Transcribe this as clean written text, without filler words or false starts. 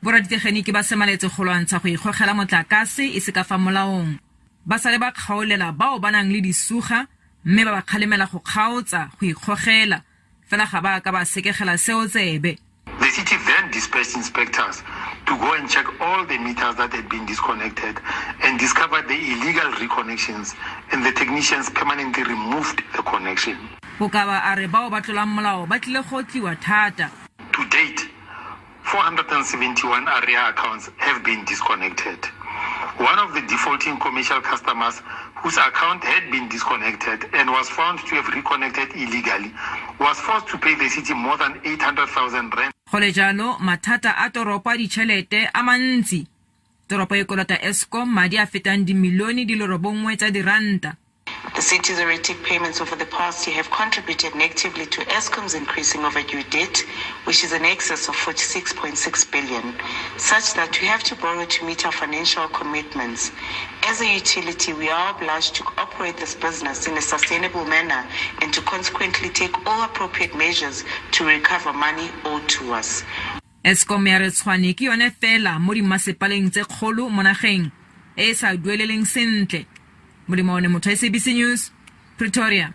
Boradithekgeniki ba semaletse go lwantsha go ikgogela motlakase e se ka fa molaong. Ba sale ba kgaolela bao ba nang le disuga mme ba ba kgalemela go kgaotsa go ikgogela fela ga ba ka ba sekegela seo tsebe. The city then dispatched inspectors to go and check all the meters that had been disconnected and discovered the illegal reconnections, and the technicians permanently removed the connection. Bokaba a re bao ba tlolang molao ba tlile go tliwa thata. To date, 471 area accounts have been disconnected. One of the defaulting commercial customers whose account had been disconnected and was found to have reconnected illegally was forced to pay the city more than 800,000 rand. Go le jalo mathata a toropo a ditšhelete a mantsi. Toropo e kolota Eskom madi a fetang dibillione di le 9 tsa diranta. The city's erratic payments over the past year have contributed negatively to Eskom's increasing overdue debt, which is in excess of 46.6 billion, such that we have to borrow to meet our financial commitments. As a utility, we are obliged to operate this business in a sustainable manner and to consequently take all appropriate measures to recover money owed to us. Eskom ya re Tshwane ke yone fela mo di Mmasepaleng tse kgolo mo nageng e sa dueleleng sentle. Motho SABC News, Pretoria.